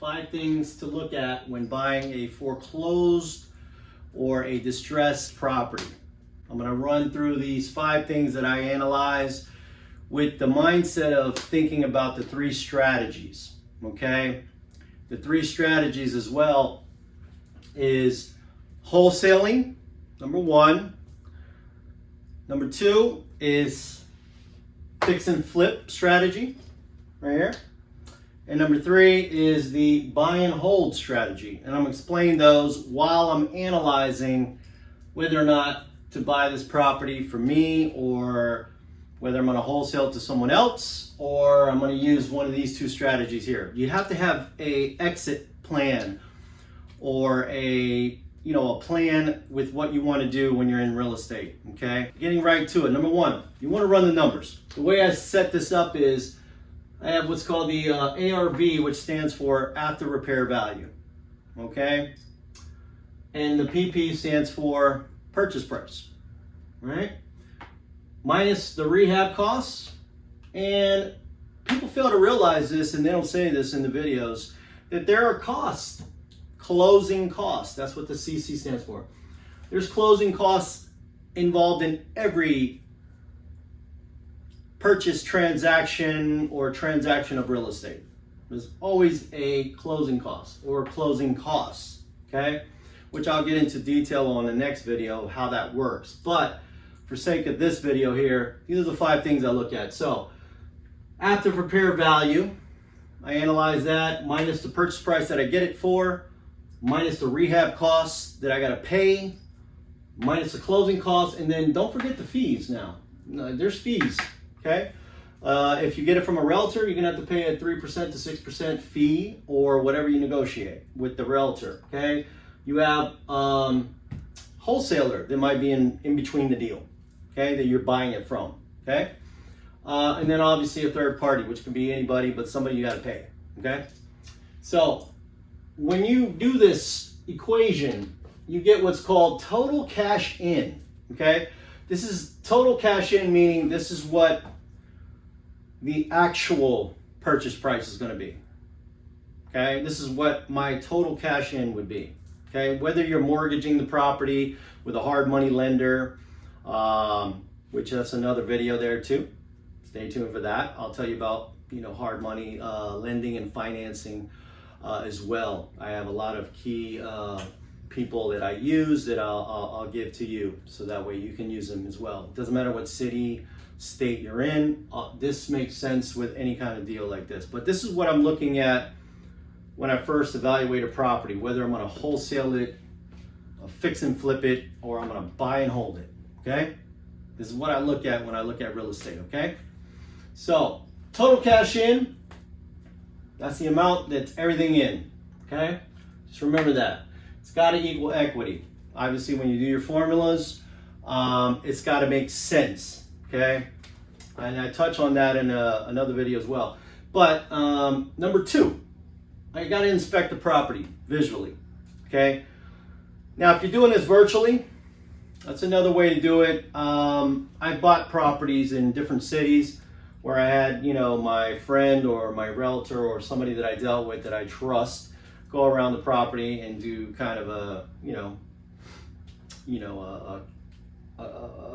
5 things to look at when buying a foreclosed or a distressed property. I'm going to run through these 5 things that I analyze with the mindset of thinking about the 3 strategies, okay? The 3 strategies as well is wholesaling, number 1. Number 2 is fix and flip strategy, right here. And number 3 is the buy and hold strategy. And I'm going to explain those while I'm analyzing whether or not to buy this property for me, or whether I'm going to wholesale it to someone else, or I'm going to use one of these 2 strategies here. You have to have a exit plan, or a plan with what you want to do when you're in real estate, okay? Getting right to it. Number 1, you want to run the numbers. The way I set this up is I have what's called the ARV, which stands for after repair value, okay? And the PP stands for purchase price, right? Minus the rehab costs. And people fail to realize this, and they don't say this in the videos, that there are costs, closing costs. That's what the CC stands for. There's closing costs involved in every purchase transaction or transaction of real estate. There's always a closing cost or closing costs, okay? Which I'll get into detail on the next video, how that works. But for sake of this video here, these are the 5 things I look at. So after repair value, I analyze that minus the purchase price that I get it for, minus the rehab costs that I got to pay, minus the closing costs, and then don't forget the fees now. There's fees, okay? If you get it from a realtor, you're going to have to pay a 3% to 6% fee, or whatever you negotiate with the realtor, okay? You have wholesaler that might be in between the deal, okay, that you're buying it from, okay? And then obviously a third party, which can be anybody, but somebody you got to pay, okay? So when you do this equation, you get what's called total cash in, okay? This is total cash in, meaning this is what the actual purchase price is going to be, okay? This is what my total cash in would be, okay? Whether you're mortgaging the property with a hard money lender, which that's another video there too. Stay tuned for that. I'll tell you about hard money lending and financing as well. I have a lot of key people that I use that I'll give to you, so that way you can use them as well. It doesn't matter what city, state you're in. This makes sense with any kind of deal like this. But this is what I'm looking at when I first evaluate a property, whether I'm going to wholesale it, fix and flip it, or I'm going to buy and hold it, okay? This is what I look at when I look at real estate, okay? So total cash in, that's the amount that's everything in, okay? Just remember that. It's got to equal equity. Obviously, when you do your formulas, it's got to make sense, okay? And I touch on that in another video as well. But number 2, I got to inspect the property visually, okay? Now, if you're doing this virtually, that's another way to do it. I bought properties in different cities where I had, my friend or my realtor or somebody that I dealt with that I trust go around the property and do kind of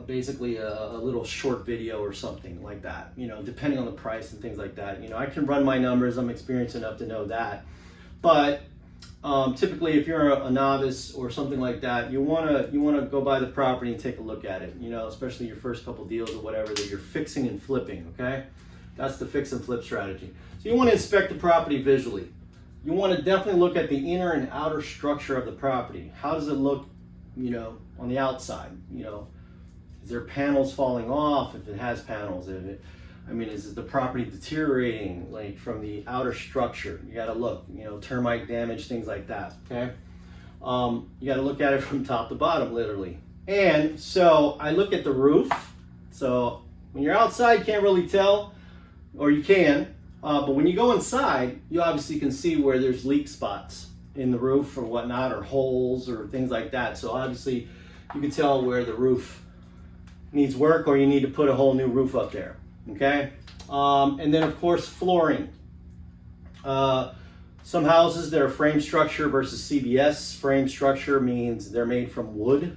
basically a little short video or something like that, depending on the price and things like that. I can run my numbers. I'm experienced enough to know that. But typically, if you're a novice or something like that, you want to go by the property and take a look at it, especially your first couple deals or whatever that you're fixing and flipping, okay? That's the fix and flip strategy. So you want to inspect the property visually. You want to definitely look at the inner and outer structure of the property. How does it look, on the outside? Is there panels falling off? If it has panels, is the property deteriorating, like from the outer structure? You got to look, termite damage, things like that, okay? You got to look at it from top to bottom, literally. And so I look at the roof. So when you're outside, you can't really tell, or you can, but when you go inside, you obviously can see where there's leak spots in the roof or whatnot, or holes or things like that. So obviously you can tell where the roof needs work, or you need to put a whole new roof up there, okay? And then of course flooring. Some houses that are frame structure versus CBS. Frame structure means they're made from wood,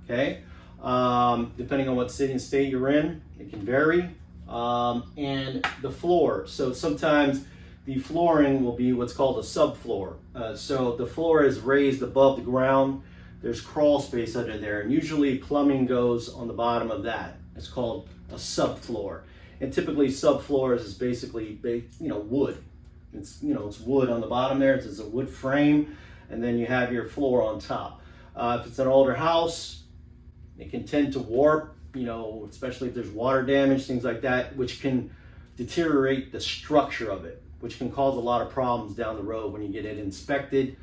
okay? Depending on what city and state you're in, it can vary. And the floor. So sometimes the flooring will be what's called a subfloor. So the floor is raised above the ground. There's crawl space under there, and usually plumbing goes on the bottom of that. It's called a subfloor. And typically subfloors is basically, wood. It's wood on the bottom there. It's a wood frame, and then you have your floor on top. If it's an older house, it can tend to warp, especially if there's water damage, things like that, which can deteriorate the structure of it, which can cause a lot of problems down the road when you get it inspected.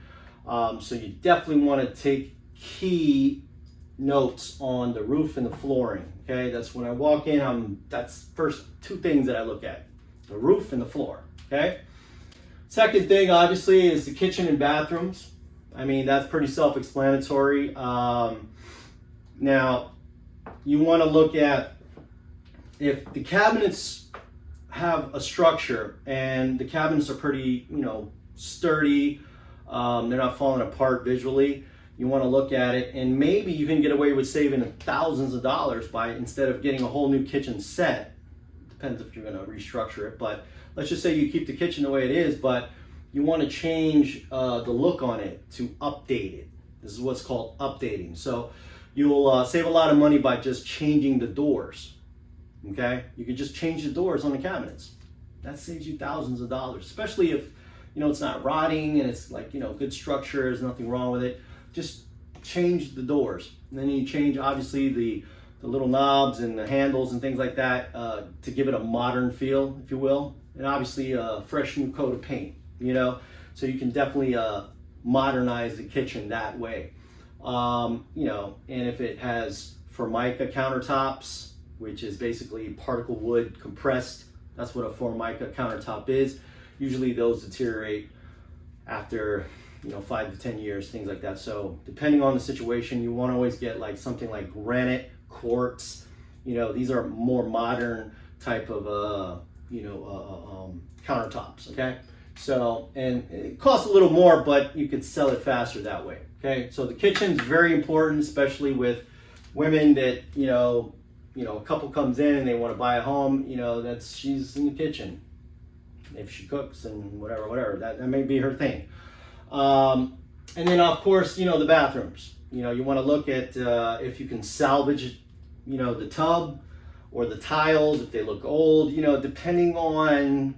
So you definitely want to take key notes on the roof and the flooring. Okay, that's when I walk in. That's first two things that I look at: the roof and the floor. Okay. Second thing, obviously, is the kitchen and bathrooms. I mean, that's pretty self-explanatory. Now, you want to look at if the cabinets have a structure and the cabinets are pretty, sturdy. They're not falling apart visually. You want to look at it, and maybe you can get away with saving thousands of dollars by, instead of getting a whole new kitchen set. Depends if you're going to restructure it, but let's just say you keep the kitchen the way it is, but you want to change the look on it to update it. This is what's called updating. So you'll save a lot of money by just changing the doors. Okay, you could just change the doors on the cabinets. That saves you thousands of dollars, especially if it's not rotting and it's like good structure. There's nothing wrong with it. Just change the doors, and then you change obviously the little knobs and the handles and things like that to give it a modern feel, if you will, and obviously a fresh new coat of paint. So you can definitely modernize the kitchen that way. And if it has Formica countertops, which is basically particle wood compressed, that's what a Formica countertop is. Usually those deteriorate after 5 to 10 years, things like that. So depending on the situation, you want to always get like something like granite, quartz. These are more modern type of countertops. Okay. So, and it costs a little more, but you could sell it faster that way. Okay. So the kitchen's very important, especially with women that, a couple comes in and they want to buy a home, she's in the kitchen. If she cooks and whatever, that may be her thing. And then of course, the bathrooms, you want to look at, if you can salvage, the tub or the tiles, if they look old, depending on,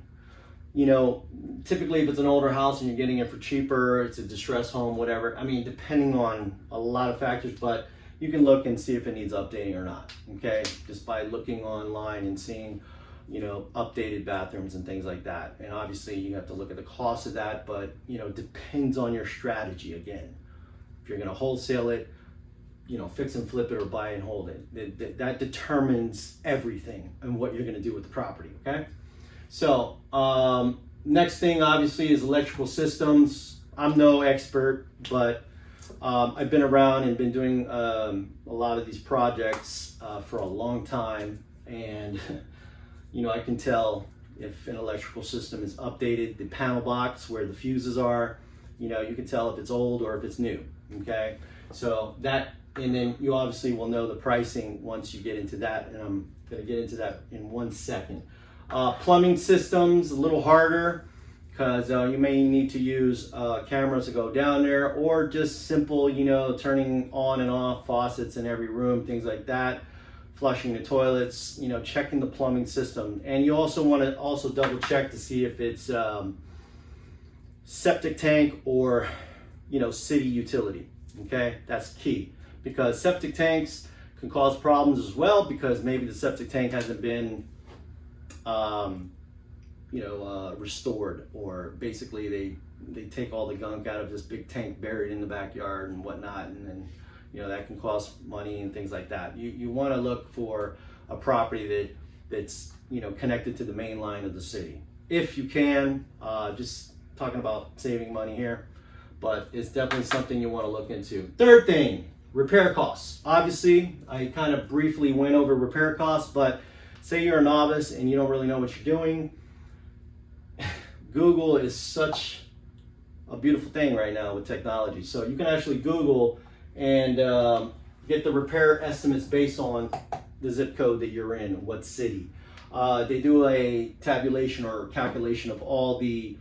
typically if it's an older house and you're getting it for cheaper, it's a distressed home, whatever. I mean, depending on a lot of factors, but you can look and see if it needs updating or not. Okay. Just by looking online and seeing, updated bathrooms and things like that. And obviously you have to look at the cost of that, but depends on your strategy. Again, if you're going to wholesale it, fix and flip it or buy and hold it, that determines everything and what you're going to do with the property. Okay. So next thing obviously is electrical systems. I'm no expert, but I've been around and been doing a lot of these projects for a long time, and I can tell if an electrical system is updated. The panel box where the fuses are, you can tell if it's old or if it's new. Okay, so that, and then you obviously will know the pricing once you get into that, and I'm going to get into that in 1 second. Plumbing systems, a little harder, because you may need to use cameras to go down there, or just simple, turning on and off faucets in every room, things like that, flushing the toilets, checking the plumbing system. And you also want to also double check to see if it's septic tank or, city utility. Okay, that's key, because septic tanks can cause problems as well, because maybe the septic tank hasn't been restored, or basically they take all the gunk out of this big tank buried in the backyard and whatnot, and then that can cost money and things like that. You want to look for a property that's connected to the main line of the city, if you can. Just talking about saving money here, but it's definitely something you want to look into. Third thing, repair costs. Obviously, I kind of briefly went over repair costs, but say you're a novice and you don't really know what you're doing. Google is such a beautiful thing right now with technology. So you can actually Google and get the repair estimates based on the zip code that you're in, what city. They do a tabulation or calculation of all the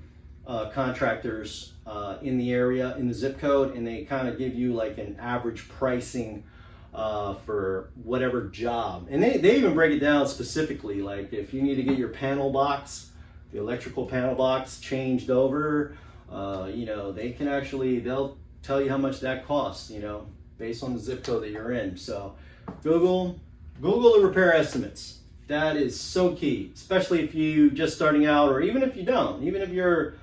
contractors in the area, in the zip code, and they kind of give you like an average pricing for whatever job. And they even break it down specifically, like if you need to get your panel box, the electrical panel box changed over, you know, they'll tell you how much that costs, you know, based on the zip code that you're in. So Google the repair estimates. That is so key, especially if you just starting out, or even if you don't, even if you're,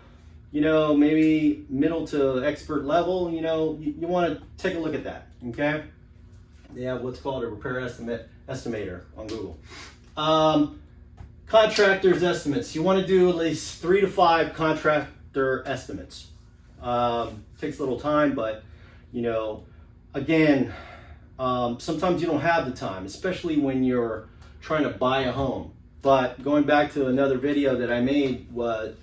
you know, maybe middle to expert level, you know, you want to take a look at that, okay? They have what's called a repair estimator on Google. Contractors estimates. You want to do at least 3 to 5 contractor estimates. Takes a little time, but, you know, again, sometimes you don't have the time, especially when you're trying to buy a home. But going back to another video that I made, was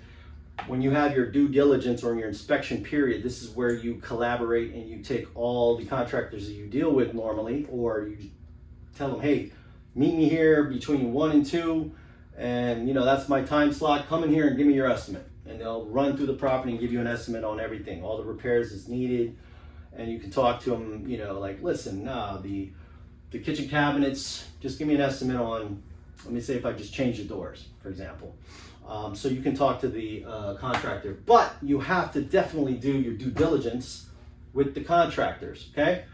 when you have your due diligence or your inspection period, this is where you collaborate and you take all the contractors that you deal with normally, or you tell them, hey, meet me here between 1 and 2, and you know, that's my time slot. Come in here and give me your estimate. And they'll run through the property and give you an estimate on everything, all the repairs that's needed. And you can talk to them, you know, like, listen, the kitchen cabinets, just give me an estimate on, let me say if I just change the doors, for example. So you can talk to the contractor, but you have to definitely do your due diligence with the contractors, okay?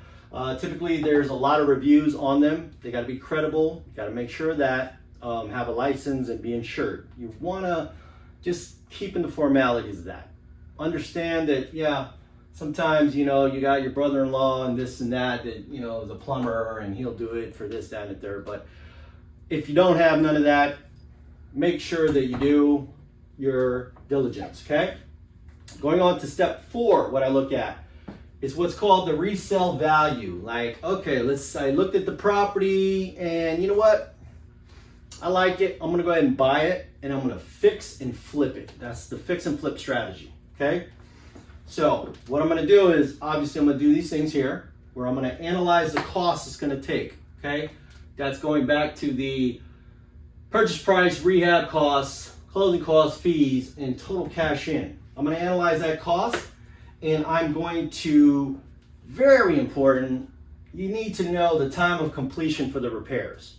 Typically there's a lot of reviews on them. They gotta be credible. You gotta make sure that have a license and be insured. You wanna just keep in the formalities of that. Understand that, yeah, sometimes, you know, you got your brother-in-law and this and that, you know, is a plumber and he'll do it for this, that, and the third. But if you don't have none of that, make sure that you do your diligence, okay? Going on to step 4, what I look at is what's called the resale value. Like, okay, I looked at the property and you know what? I like it. I'm gonna go ahead and buy it and I'm gonna fix and flip it. That's the fix and flip strategy, okay? So what I'm gonna do is, obviously I'm gonna do these things here, where I'm gonna analyze the cost it's gonna take, okay? That's going back to the purchase price, rehab costs, closing costs, fees, and total cash in. I'm gonna analyze that cost, and I'm going to, very important, you need to know the time of completion for the repairs.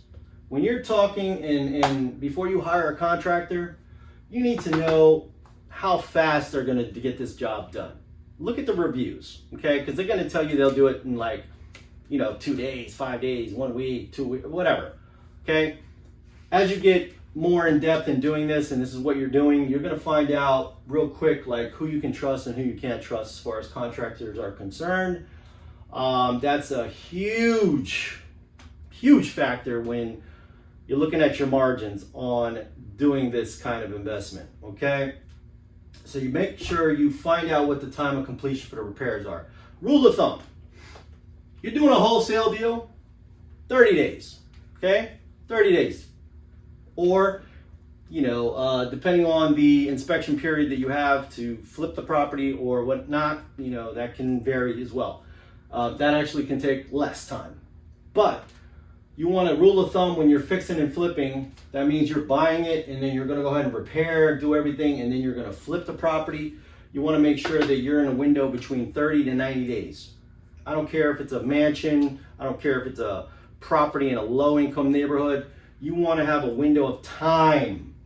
When you're talking and before you hire a contractor, you need to know how fast they're gonna get this job done. Look at the reviews, okay? Because they're gonna tell you they'll do it in like, you know, 2 days, 5 days, 1 week, 2 weeks, whatever, okay? As you get more in depth in doing this, and this is what you're doing, you're gonna find out real quick like who you can trust and who you can't trust as far as contractors are concerned. That's a huge factor when you're looking at your margins on doing this kind of investment, okay? So you make sure you find out what the time of completion for the repairs are. Rule of thumb, you're doing a wholesale deal, 30 days, okay? 30 days. Or, you know, depending on the inspection period that you have to flip the property or whatnot, you know, that can vary as well. That actually can take less time. But you want a rule of thumb when you're fixing and flipping, that means you're buying it and then you're gonna go ahead and repair, do everything, and then you're gonna flip the property. You wanna make sure that you're in a window between 30 to 90 days. I don't care if it's a mansion, I don't care if it's a property in a low-income neighborhood, you wanna have a window of time.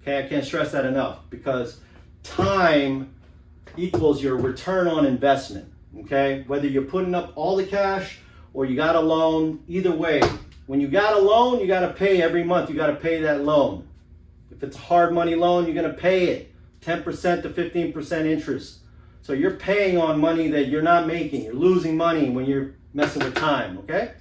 Okay, I can't stress that enough, because time equals your return on investment, okay? Whether you're putting up all the cash or you got a loan, either way, when you got a loan, you gotta pay every month, you gotta pay that loan. If it's a hard money loan, you're gonna pay it, 10% to 15% interest. So you're paying on money that you're not making, you're losing money when you're messing with time, okay?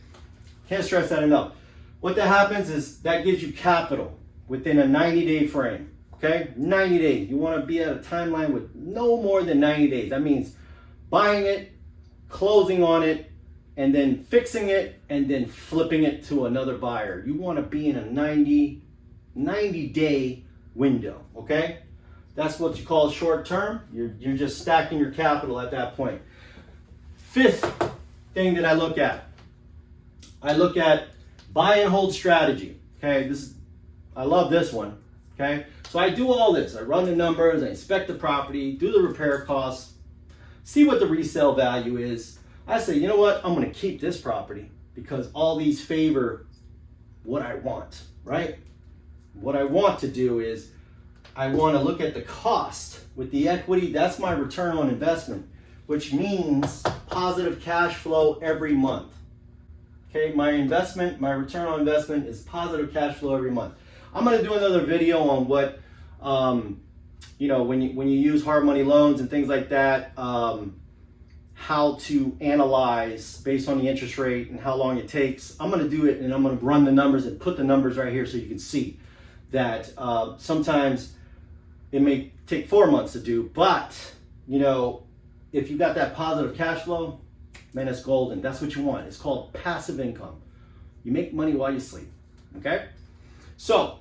Can't stress that enough. What that happens is that gives you capital within a 90-day frame, okay? 90 days, you wanna be at a timeline with no more than 90 days. That means buying it, closing on it, and then fixing it, and then flipping it to another buyer. You want to be in a 90-day window, okay? That's what you call short term. You're just stacking your capital at that point. Fifth thing that I look at buy and hold strategy. Okay, I love this one. Okay, so I do all this. I run the numbers, I inspect the property, do the repair costs, see what the resale value is. I say, you know what, I'm going to keep this property because all these favor what I want, right? What I want to do is I want to look at the cost with the equity. That's my return on investment, which means positive cash flow every month. Okay, my return on investment is positive cash flow every month. I'm going to do another video on what, when you use hard money loans and things like that, how to analyze based on the interest rate and how long it takes. I'm going to do it, and I'm going to run the numbers and put the numbers right here so you can see that sometimes it may take 4 months to do, but if you got that positive cash flow, man, it's golden. That's what you want. It's called passive income. You make money while you sleep. Okay? So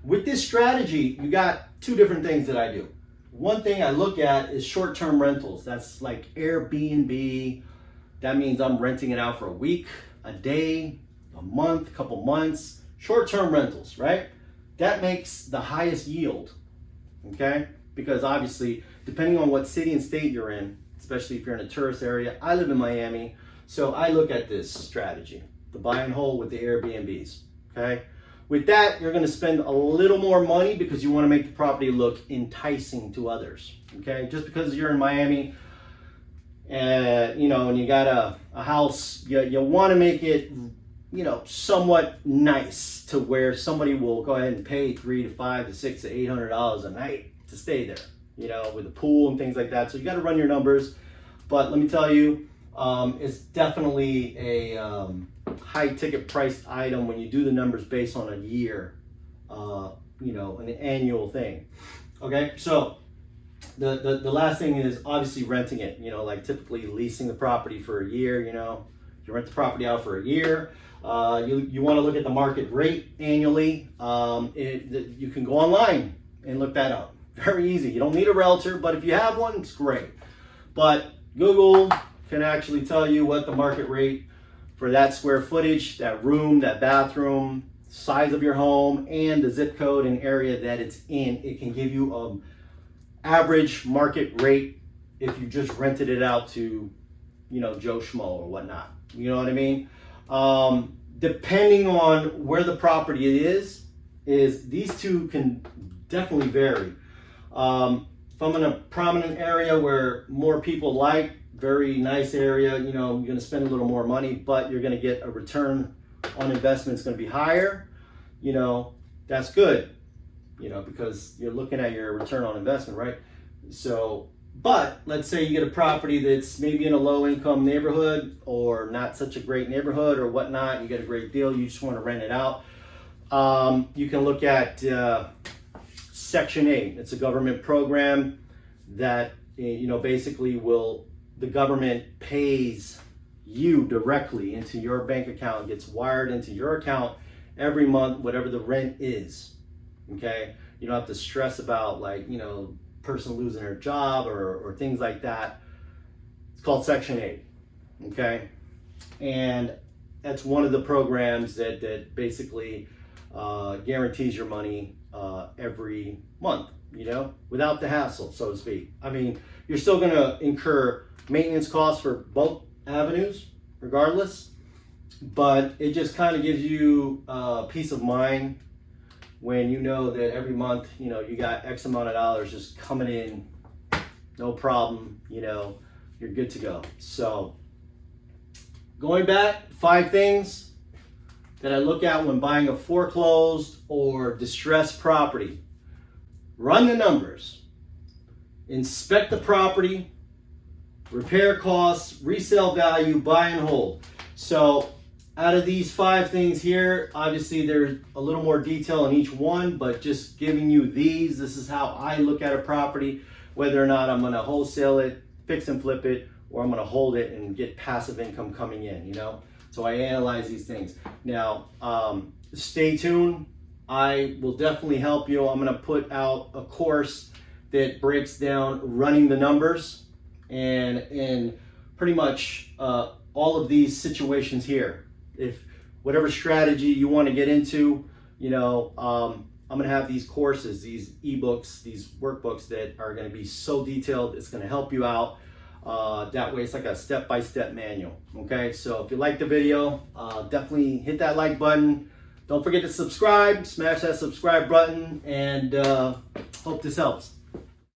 with this strategy, you got two different things that I do. One thing I look at is short-term rentals. That's like Airbnb. That means I'm renting it out for a week, a day, a month, a couple months. Short-term rentals, right? That makes the highest yield. Okay? Because obviously, depending on what city and state you're in, especially if you're in a tourist area. I live in Miami, so I look at this strategy, the buy and hold with the Airbnbs, okay? With that, you're gonna spend a little more money because you wanna make the property look enticing to others, okay? Just because you're in Miami, and you got a house, you wanna make it, somewhat nice to where somebody will go ahead and pay $300 to $500 to $600 to $800 a night to stay there. With a pool and things like that. So you got to run your numbers. But let me tell you, it's definitely a high ticket priced item when you do the numbers based on a year, an annual thing. Okay, so the last thing is obviously renting it, like typically leasing the property for a year, you rent the property out for a year. You want to look at the market rate annually. You can go online and look that up. Very easy. You don't need a realtor, but if you have one, it's great. But Google can actually tell you what the market rate for that square footage, that room, that bathroom, size of your home, and the zip code and area that it's in. It can give you an average market rate if you just rented it out to, Joe Schmo or whatnot. You know what I mean? Depending on where the property is these two can definitely vary. If I'm in a prominent area where more people like, very nice area, you're going to spend a little more money, but you're going to get a return on investment. It's going to be higher. That's good, because you're looking at your return on investment, right? So, but let's say you get a property that's maybe in a low income neighborhood or not such a great neighborhood or whatnot. You get a great deal. You just want to rent it out. You can look at, Section 8. It's a government program that, basically the government pays you directly into your bank account, gets wired into your account every month, whatever the rent is. Okay? You don't have to stress about person losing their job or things like that. It's called Section 8. Okay? And that's one of the programs that basically guarantees your money every month, without the hassle, so to speak. I mean, you're still going to incur maintenance costs for both avenues, regardless, but it just kind of gives you peace of mind when you know that every month, you got X amount of dollars just coming in, no problem, you're good to go. So, going back, 5 things that I look at when buying a foreclosed or distressed property. Run the numbers, inspect the property, repair costs, resale value, buy and hold. So out of these 5 things here, obviously there's a little more detail in each one, but just giving you these, this is how I look at a property, whether or not I'm going to wholesale it, fix and flip it, or I'm going to hold it and get passive income coming in, So I analyze these things. Now, stay tuned. I will definitely help you. I'm going to put out a course that breaks down running the numbers and pretty much all of these situations here. If whatever strategy you want to get into, you know, I'm going to have these courses, these ebooks, these workbooks that are going to be so detailed. It's going to help you out. That way it's like a step-by-step manual. Okay, so if you like the video, definitely hit that like button. Don't forget to subscribe, smash that subscribe button, and hope this helps.